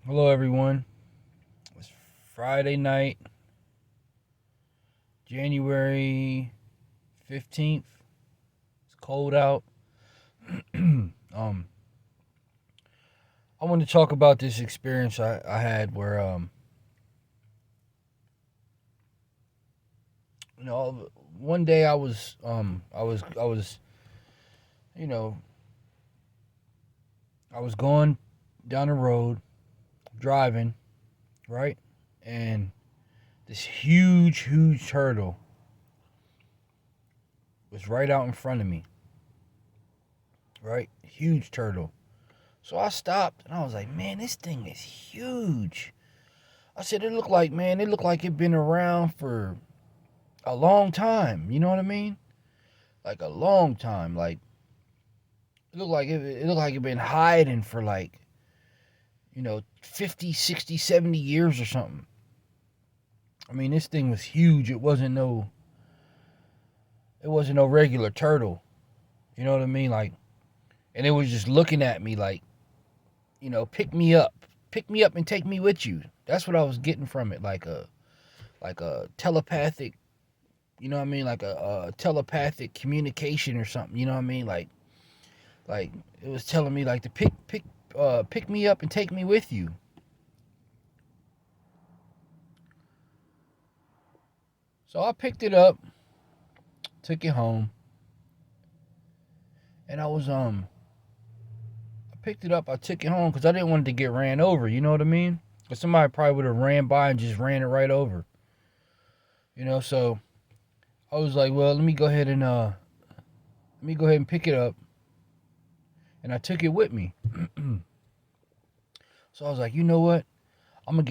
Hello, everyone. It's Friday night, January 15th. It's cold out. I want to talk about this experience I had where, one day you know, I was going down the road, driving, right? And this huge turtle was right out in front of me, right? Huge turtle. So I stopped and I was like, man, this thing is huge. I said, it looked like it been around for a long time. You know what I mean? Like a long time. Like, it looked like it been hiding for 50, 60, 70 years or something. I mean, this thing was huge. It wasn't no regular turtle. You know what I mean? Like, and it was just looking at me like, pick me up. Pick me up and take me with you. That's what I was getting from it. Like a telepathic, you know what I mean? Like a telepathic communication or something. You know what I mean? Like it was telling me like to pick me up and take me with you. So I picked it up, took it home, and I picked it up, I took it home because I didn't want it to get ran over. You know what I mean? Because somebody probably would have ran by and just ran it right over. So I was like, well, let me go ahead and pick it up, and I took it with me. So I was like, you know what? I'm gonna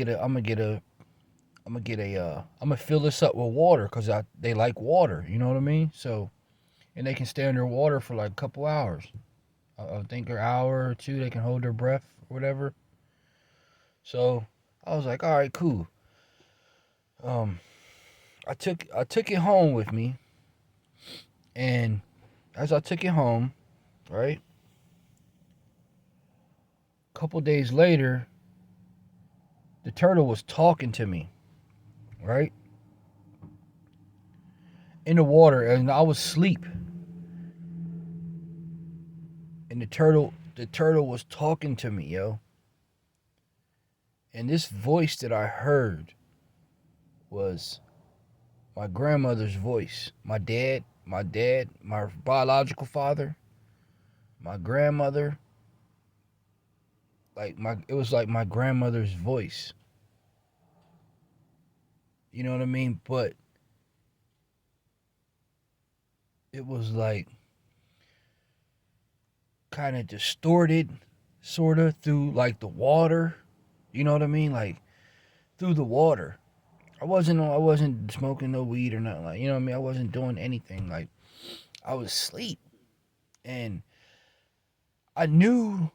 fill this up with water because they like water. You know what I mean? So, and they can stay underwater for like a couple hours. I think an hour or two they can hold their breath or whatever. So I was like, all right, cool. Um, I took it home with me, and as I took it home, right, a couple days later, the turtle was talking to me, right, in the water, and I was asleep, and the turtle was talking to me, yo. And this voice that I heard was my grandmother's voice. My biological father, my grandmother, it was like my grandmother's voice. You know what I mean? But it was like kind of distorted sort of through like the water. You know what I mean? Like through the water. I wasn't smoking no weed or nothing, like, you know what I mean? I wasn't doing anything. Like, I was asleep, and I knew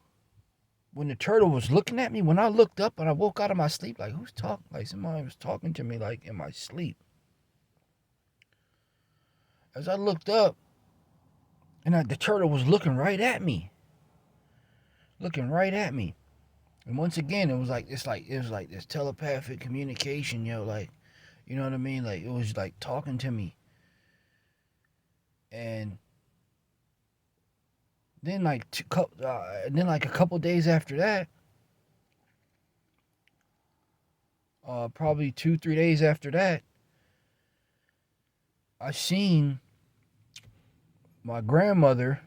when the turtle was looking at me, when I looked up and I woke out of my sleep, like, who's talking? Like, somebody was talking to me, like, in my sleep. As I looked up, the turtle was looking right at me, looking right at me. And once again, it was like this telepathic communication, yo. Like, you know what I mean? Like, it was like talking to me. And then, like a couple days after that, probably 2, 3 days after that, I seen my grandmother,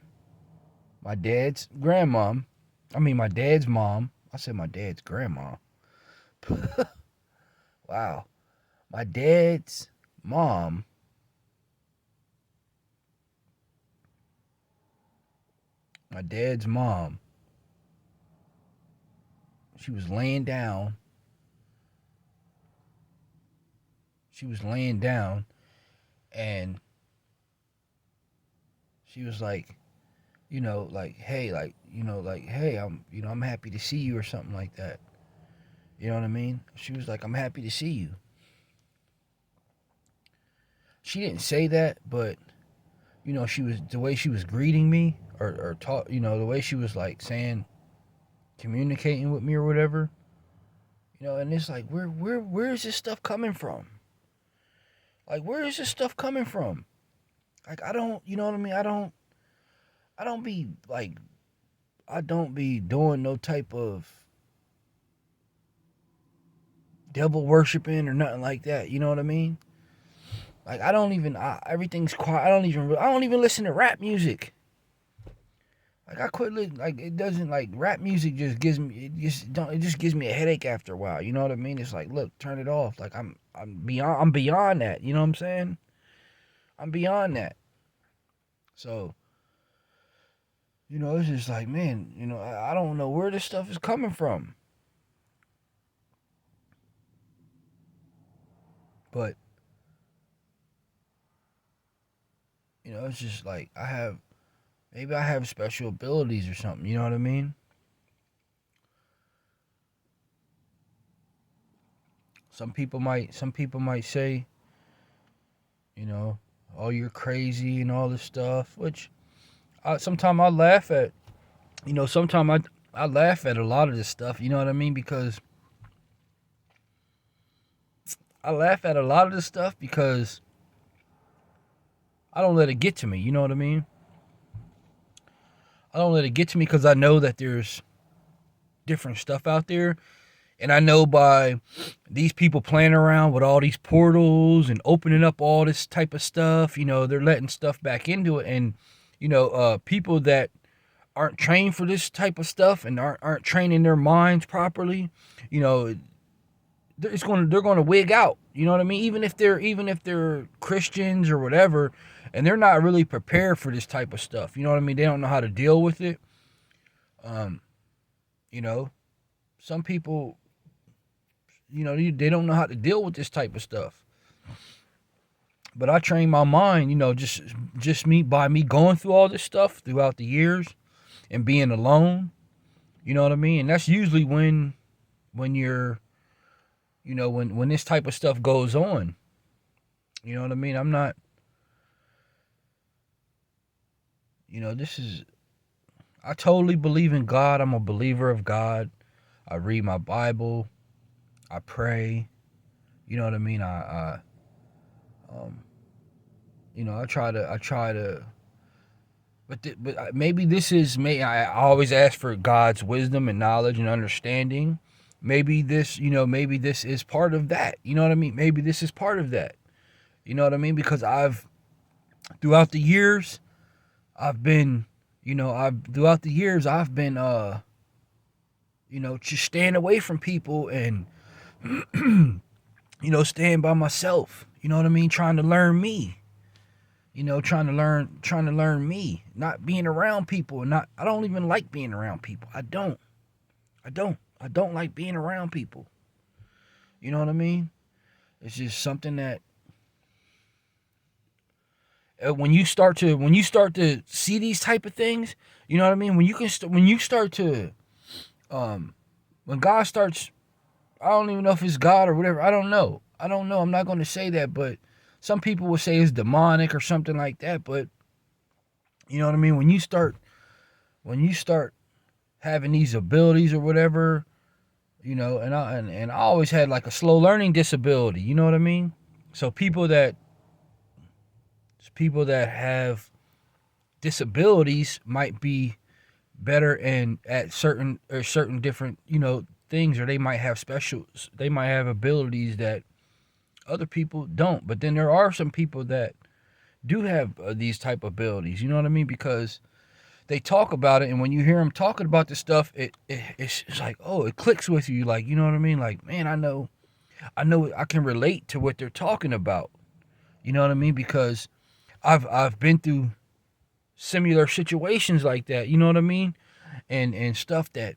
my dad's grandmom. I mean, my dad's mom. I said my dad's grandma. Wow. My dad's mom, my dad's mom, she was laying down. She was laying down and she was like, hey, I'm happy to see you or something like that. You know what I mean? She was like, I'm happy to see you. She didn't say that, but she was the way she was greeting me or talk, the way she was like saying, communicating with me or whatever. And it's like, where is this stuff coming from? Like, where is this stuff coming from? Like, I don't, you know what I mean? I don't be like, I don't be doing no type of devil worshiping or nothing like that. You know what I mean? Like, I don't even, everything's quiet. I don't even listen to rap music. Like, I quit listening. Like, it doesn't, like, rap music just gives me, it just gives me a headache after a while. You know what I mean? It's like, look, turn it off. Like, I'm beyond that. You know what I'm saying? I'm beyond that. So, it's just like, man, I don't know where this stuff is coming from. But, it's just like, maybe I have special abilities or something. You know what I mean? Some people might say, oh, you're crazy and all this stuff, which sometimes I laugh at. Sometimes I laugh at a lot of this stuff. You know what I mean? Because I laugh at a lot of this stuff because I don't let it get to me. You know what I mean? I don't let it get to me because I know that there's different stuff out there. And I know by these people playing around with all these portals and opening up all this type of stuff, they're letting stuff back into it. And, people that aren't trained for this type of stuff and aren't training their minds properly, they're going to wig out. You know what I mean? Even if they're Christians or whatever, and they're not really prepared for this type of stuff. You know what I mean? They don't know how to deal with it. Some people, they don't know how to deal with this type of stuff. But I train my mind, just me by me going through all this stuff throughout the years and being alone. You know what I mean? And that's usually when you're, when this type of stuff goes on. You know what I mean? I'm not, I totally believe in God. I'm a believer of God. I read my Bible. I pray. You know what I mean? I try to, but maybe this is, I always ask for God's wisdom and knowledge and understanding. Maybe this is part of that. You know what I mean? Maybe this is part of that. You know what I mean? Because throughout the years, I've been just staying away from people and, staying by myself. You know what I mean? Trying to learn me. Trying to learn me. Not being around people. I don't even like being around people. I don't like being around people. You know what I mean? It's just something that when you start to see these type of things, you know what I mean? When you start to when God starts, I don't even know if it's God or whatever. I don't know. I'm not going to say that, but some people will say it's demonic or something like that. But you know what I mean? When you start having these abilities or whatever, and I always had like a slow learning disability. You know what I mean? So people that have disabilities might be better and at certain different things, or they might have abilities that other people don't. But then there are some people that do have these type of abilities. You know what I mean? Because they talk about it, and when you hear them talking about this stuff, it's like, oh, it clicks with you. Like, you know what I mean? Like, man, I know I can relate to what they're talking about. You know what I mean? Because I've been through similar situations like that. You know what I mean? And stuff that,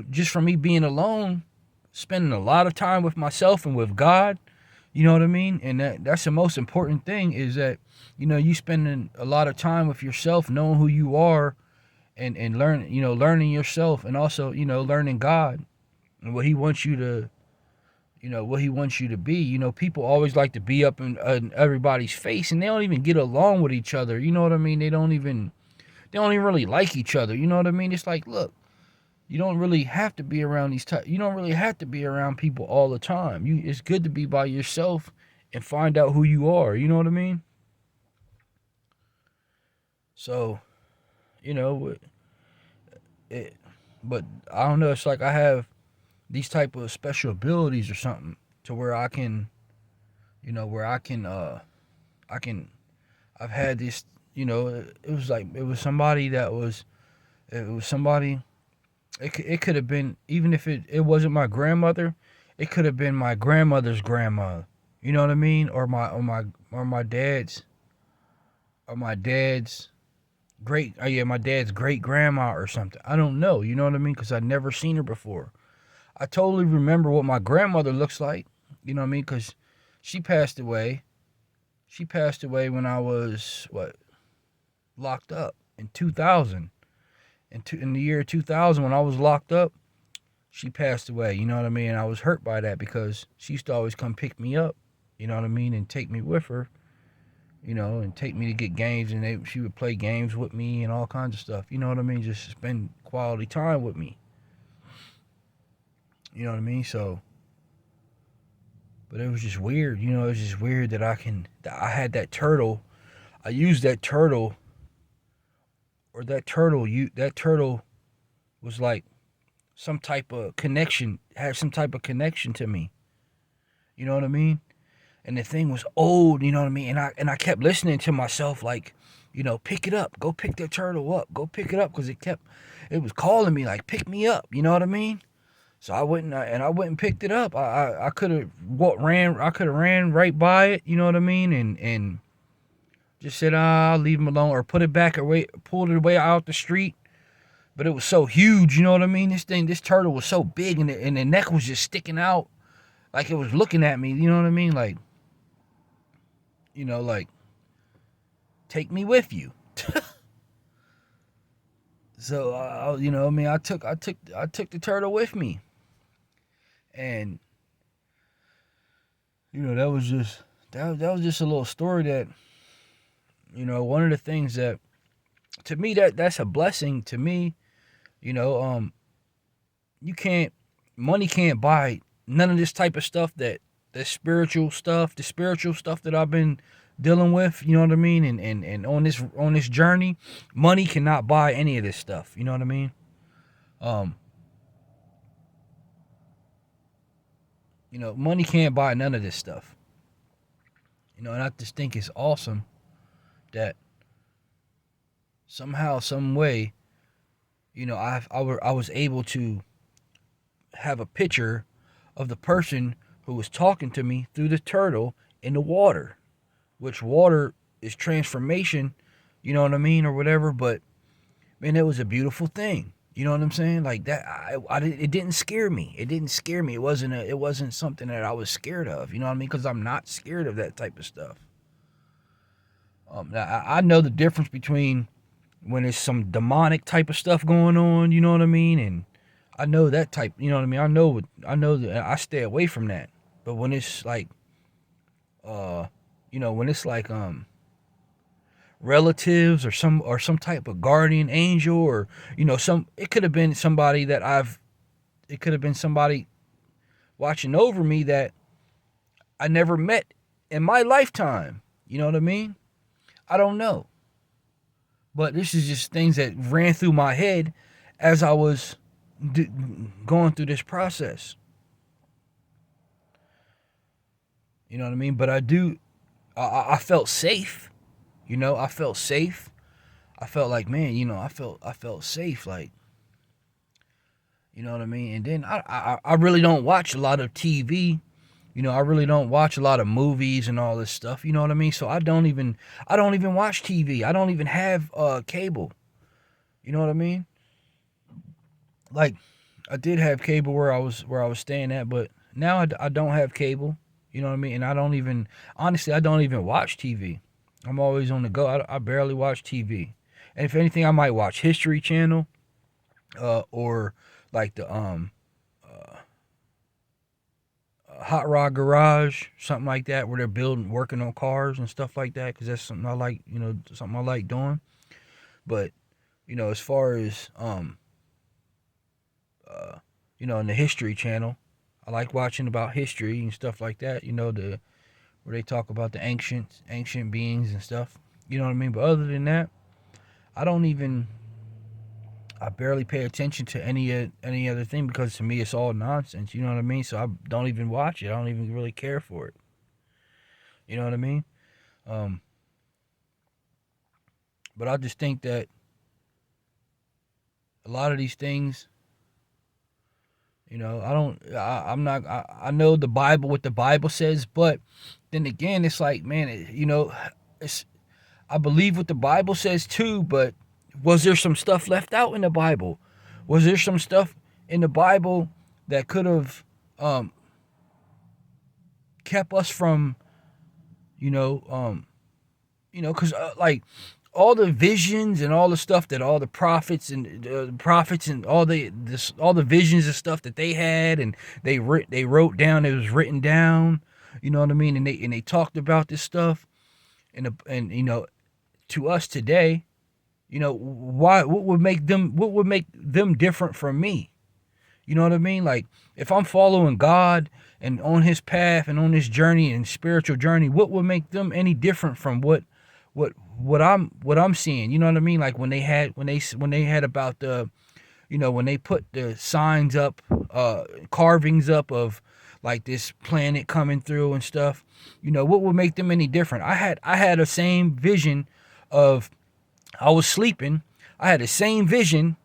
just from me being alone, spending a lot of time with myself and with God. You know what I mean? And that's the most important thing, is that, you spending a lot of time with yourself, knowing who you are, and learning yourself, and also, learning God and what he wants you to, be. People always like to be up in everybody's face, and they don't even get along with each other. You know what I mean? They don't even really like each other. You know what I mean? It's like, look, You don't really have to be around you don't really have to be around people all the time. It's good to be by yourself and find out who you are. You know what I mean? So, you know, it, but I don't know. It's like I have these type of special abilities or something to where I can, where I can. I've had this. It was like it was somebody. It could have been, even if it wasn't my grandmother, it could have been my grandmother's grandma. You know what I mean? Or my dad's my dad's great grandma or something. I don't know. You know what I mean? Because I'd never seen her before. I totally remember what my grandmother looks like. You know what I mean? Because she passed away. She passed away when I was locked up in 2000. In the year 2000, when I was locked up, she passed away. You know what I mean? And I was hurt by that because she used to always come pick me up. You know what I mean? And take me with her. And take me to get games, and she would play games with me and all kinds of stuff. You know what I mean? Just spend quality time with me. You know what I mean? So, but it was just weird. It was just weird that I had that turtle. I used that turtle, or that turtle was like some type of connection, had some type of connection to me. You know what I mean? And the thing was old, you know what I mean? And I kept listening to myself like, pick it up, go pick that turtle up, go pick it up, because it was calling me like, pick me up, you know what I mean? So I went and picked it up. I could have ran right by it, you know what I mean? And just said, I'll leave him alone, or put it back away, pulled it away out the street. But it was so huge, you know what I mean? This turtle was so big, and the neck was just sticking out like it was looking at me, you know what I mean? Like, like, take me with you. So I took the turtle with me, and that was just a little story that, one of the things that, to me, that's a blessing to me. You know, you can't money can't buy none of this type of stuff, the spiritual stuff that I've been dealing with, you know what I mean? And on this journey, money cannot buy any of this stuff, you know what I mean? Um, money can't buy none of this stuff. And I just think it's awesome that somehow, some way, I was able to have a picture of the person who was talking to me through the turtle in the water, which water is transformation, you know what I mean, or whatever. But man, it was a beautiful thing. You know what I'm saying? Like that, it didn't scare me. It didn't scare me. It wasn't something that I was scared of. You know what I mean? Because I'm not scared of that type of stuff. Now I know the difference between when there's some demonic type of stuff going on. You know what I mean? And I know that type. You know what I mean? I know that I stay away from that. But when it's like, when it's like relatives, or some type of guardian angel, or it could have been somebody it could have been somebody watching over me that I never met in my lifetime. You know what I mean? I don't know. But this is just things that ran through my head as I was going through this process. You know what I mean? But I felt safe. I felt safe. I felt like, man, I felt safe. Like, you know what I mean? And then I really don't watch a lot of TV. I really don't watch a lot of movies and all this stuff. You know what I mean? So I don't even watch TV. I don't even have cable. You know what I mean? Like, I did have cable where I was staying at, but now I don't have cable. You know what I mean? And I don't even watch TV. I'm always on the go. I barely watch TV. And if anything, I might watch History Channel, or like the Hot Rod Garage, something like that, where they're working on cars and stuff like that, because that's something I like. Something I like doing. But as far as in the History Channel. I like watching about history and stuff like that. Where they talk about the ancient beings and stuff. You know what I mean? But other than that, I don't even. I barely pay attention to any other thing because to me it's all nonsense. You know what I mean? So I don't even watch it. I don't even really care for it. You know what I mean? Um, but I just think that a lot of these things, I don't. I'm not. I know the Bible, what the Bible says, but then again, it's like, man, it's. I believe what the Bible says too, but was there some stuff left out in the Bible? Was there some stuff in the Bible that could have kept us from, because like all the visions and all the stuff that all the prophets and all the visions and stuff that they had and they wrote down, it was written down, you know what I mean, and they talked about this stuff, and to us today, what would make them different from me? You know what I mean? Like, if I'm following God and on his path and on this journey and spiritual journey, what would make them any different from what I'm seeing? You know what I mean? Like when they had about the, when they put the signs up, carvings up of like this planet coming through and stuff, what would make them any different? I had the same vision of, I was sleeping, I had the same vision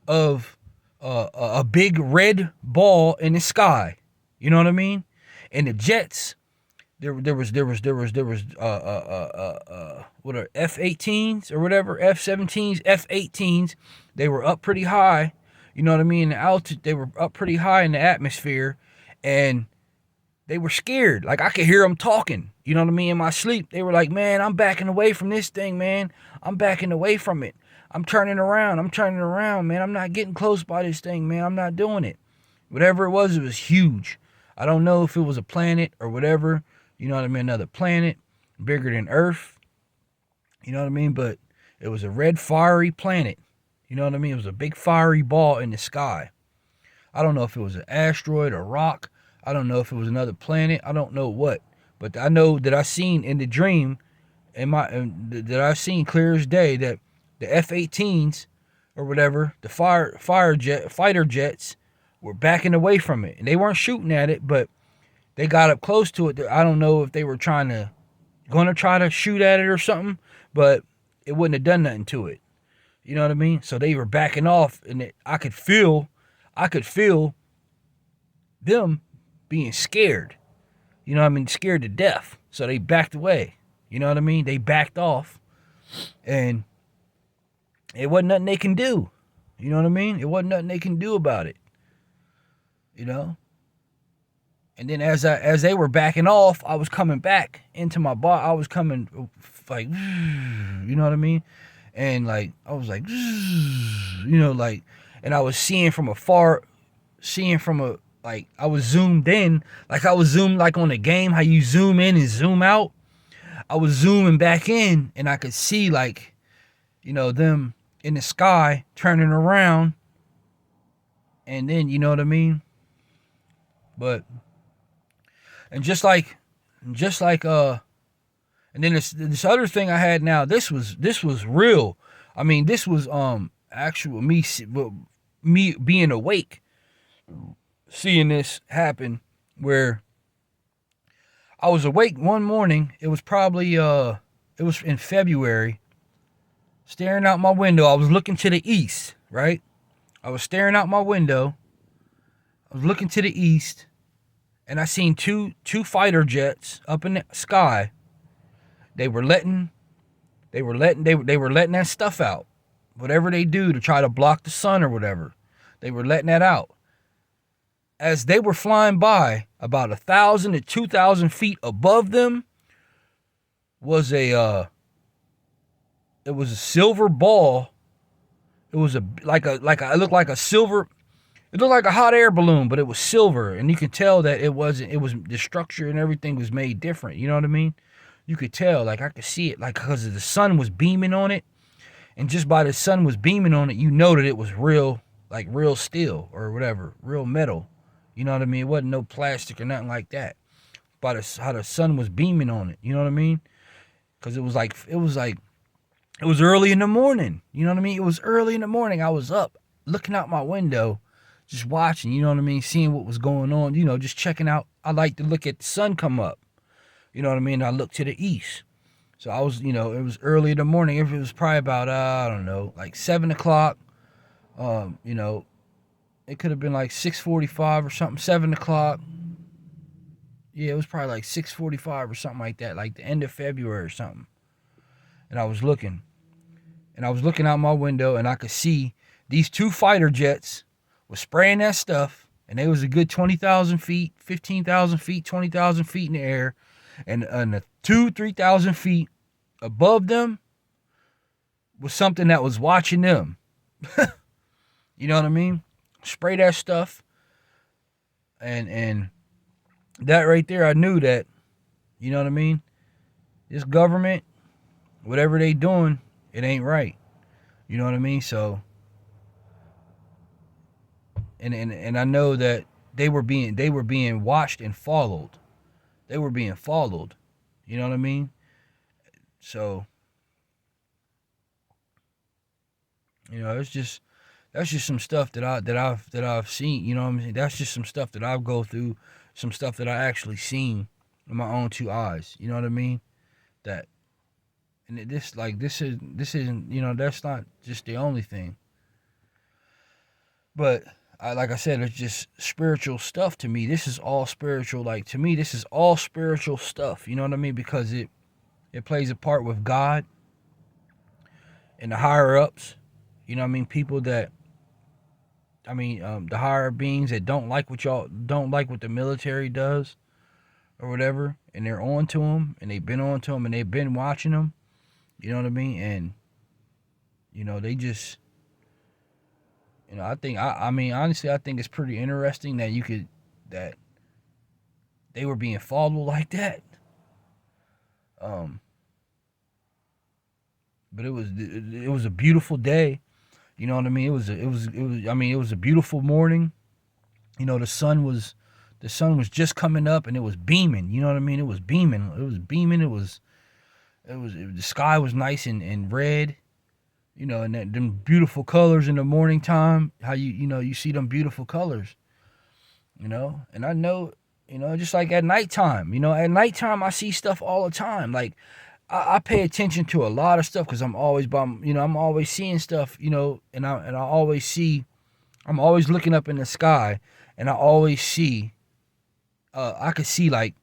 of a big red ball in the sky. You know what I mean? And the jets, there was what are F-18s or whatever, F-17s, F-18s. They were up pretty high. You know what I mean? The altitude, they were up pretty high in the atmosphere, and they were scared. Like, I could hear them talking. You know what I mean? In my sleep, they were like, "Man, I'm backing away from this thing, man. I'm backing away from it. I'm turning around, man. I'm not getting close by this thing, man. I'm not doing it." Whatever it was huge. I don't know if it was a planet or whatever. You know what I mean? Another planet, bigger than Earth. You know what I mean? But it was a red, fiery planet. You know what I mean? It was a big, fiery ball in the sky. I don't know if it was an asteroid or rock. I don't know if it was another planet. I don't know what. But I know that I seen in the dream, that I seen clear as day, that the F-18s or whatever, the fighter jets were backing away from it. And they weren't shooting at it, but they got up close to it. I don't know if they were going to try to shoot at it or something, but it wouldn't have done nothing to it. You know what I mean? So they were backing off, and I could feel them being scared. You know what I mean? Scared to death. So they backed away. You know what I mean? They backed off, and it wasn't nothing they can do. You know what I mean? It wasn't nothing they can do about it. You know? And then as they were backing off, I was coming back into my body. I was coming like, you know what I mean? And like, I was like, like, and I was seeing from like, I was zoomed in, like I was zoomed like on a game, how you zoom in and zoom out. I was zooming back in, and I could see, like, them in the sky turning around. And then, you know what I mean? But, and just like, and then this other thing I had now, this was real. I mean, this was actual me being awake, seeing this happen, where I was awake one morning. It was probably it was in February. Staring out my window, I was looking to the east, right? I was staring out my window. I was looking to the east, and I seen two fighter jets up in the sky. They were letting that stuff out. Whatever they do to try to block the sun or whatever. They were letting that out. As they were flying by, about 1,000 to 2,000 feet above them was it was a silver ball. It was it looked like a silver, it looked like a hot air balloon, but it was silver, and you could tell that it was the structure and everything was made different. You know what I mean? You could tell, like, I could see it, like, because the sun was beaming on it, and just by the sun was beaming on it, you know that it was real. like real steel or whatever, real metal. You know what I mean? It wasn't no plastic or nothing like that. But how the sun was beaming on it. You know what I mean? Because it was early in the morning. You know what I mean? It was early in the morning. I was up, looking out my window, just watching. You know what I mean? Seeing what was going on. You know, just checking out. I like to look at the sun come up. You know what I mean? I looked to the east. So I was, it was early in the morning. If it was probably about, I don't know, like 7 o'clock. You know, it could have been like 6:45 or something. 7 o'clock. Yeah, it was probably like 6:45 or something like that, like the end of February or something. And I was looking out my window, and I could see these two fighter jets was spraying that stuff, and they was a good 20,000 feet, 15,000 feet, 20,000 feet in the air, and the 3,000 feet above them was something that was watching them. You know what I mean? Spray that stuff, and that right there, I knew that. You know what I mean? This government, whatever they doing, it ain't right. You know what I mean? So, and I know that they were being watched and followed. They were being followed. You know what I mean? So, it's just that's just some stuff that I've seen. You know what I mean? That's just some stuff that I've go through, some stuff that I actually seen with my own two eyes. You know what I mean? That and this isn't that's not just the only thing. But like I said, it's just spiritual stuff to me. This is all spiritual. Like to me, this is all spiritual stuff. You know what I mean? Because it plays a part with God and the higher ups. You know what I mean? People that the higher beings that don't like what the military does or whatever, and they're on to them, and they've been on to them, and they've been watching them. You know what I mean? And they just I mean honestly, I think it's pretty interesting that they were being followed like that. Um, but it was a beautiful day. You know what I mean? It was a beautiful morning. The sun was just coming up, and it was beaming. You know what I mean? It was beaming. It was beaming. The sky was nice and red. And them beautiful colors in the morning time. How you see them beautiful colors. And I know, just like at nighttime. At nighttime I see stuff all the time. Like I pay attention to a lot of stuff because I'm always I'm always seeing stuff. And I always see. I'm always looking up in the sky, and I always see. I could see like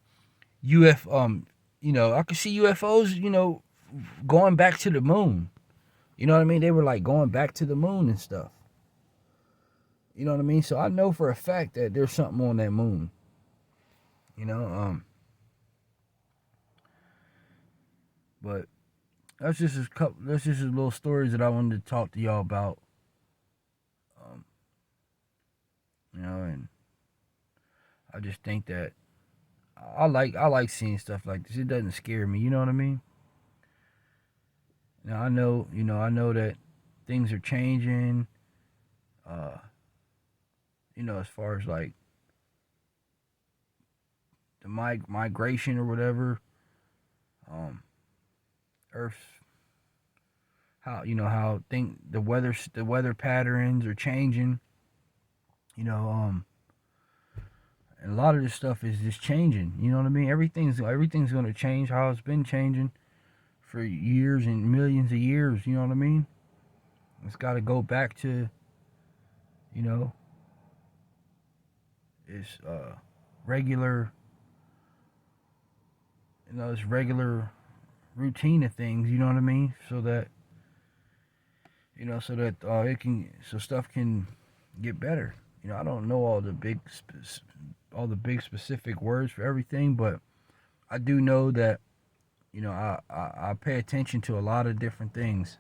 I could see UFOs. Going back to the moon. You know what I mean? They were like going back to the moon and stuff. You know what I mean? So I know for a fact that there's something on that moon. You know, but that's just a little stories that I wanted to talk to y'all about. Um, and I just think that I like seeing stuff like this. It doesn't scare me. You know what I mean? Now I know that things are changing. Uh, as far as like the migration or whatever. Earth, how think the weather patterns are changing. You know, and a lot of this stuff is just changing. You know what I mean? Everything's going to change. How it's been changing for years and millions of years. You know what I mean? It's got to go back to, you know, its regular, its regular routine of things. You know what I mean? So that stuff can get better. I don't know all the big specific words for everything, but I do know that I pay attention to a lot of different things.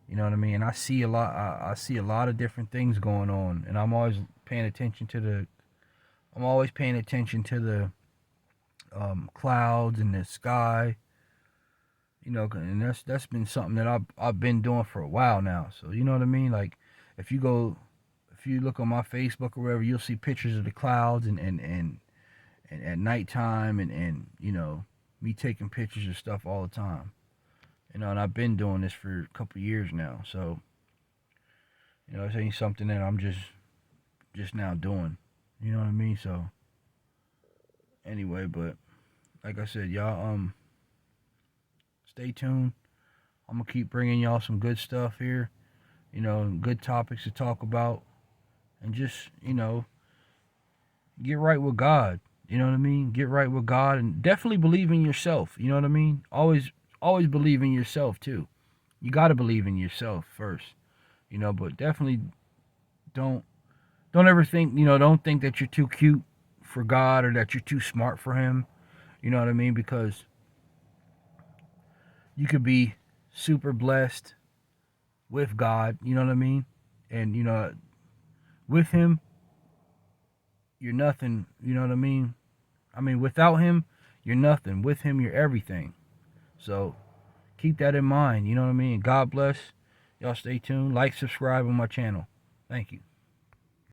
You know what I mean? And I see a lot. I see a lot of different things going on, and I'm always paying attention to the clouds and the sky. And that's been something that I've been doing for a while now. So you know what I mean? Like if you go you look on my Facebook or wherever, you'll see pictures of the clouds and at nighttime and you know, me taking pictures of stuff all the time. You know, and I've been doing this for a couple of years now, so you know, it ain't something that I'm just now doing. You know what I mean? So anyway, but like I said, y'all stay tuned. I'm gonna keep bringing y'all some good stuff here. You know, good topics to talk about, and just, you know, get right with God. You know what I mean? Get right with God, and definitely believe in yourself. You know what I mean? Always believe in yourself too. You got to believe in yourself first. You know, but definitely don't ever think, you know, don't think that you're too cute for God or that you're too smart for him. You know what I mean? Because you could be super blessed with God, you know what I mean? And you know, with him, you're nothing, you know what I mean? I mean, without him, you're nothing. With him, you're everything. So keep that in mind, you know what I mean? God bless. Y'all stay tuned. Like, subscribe on my channel. Thank you.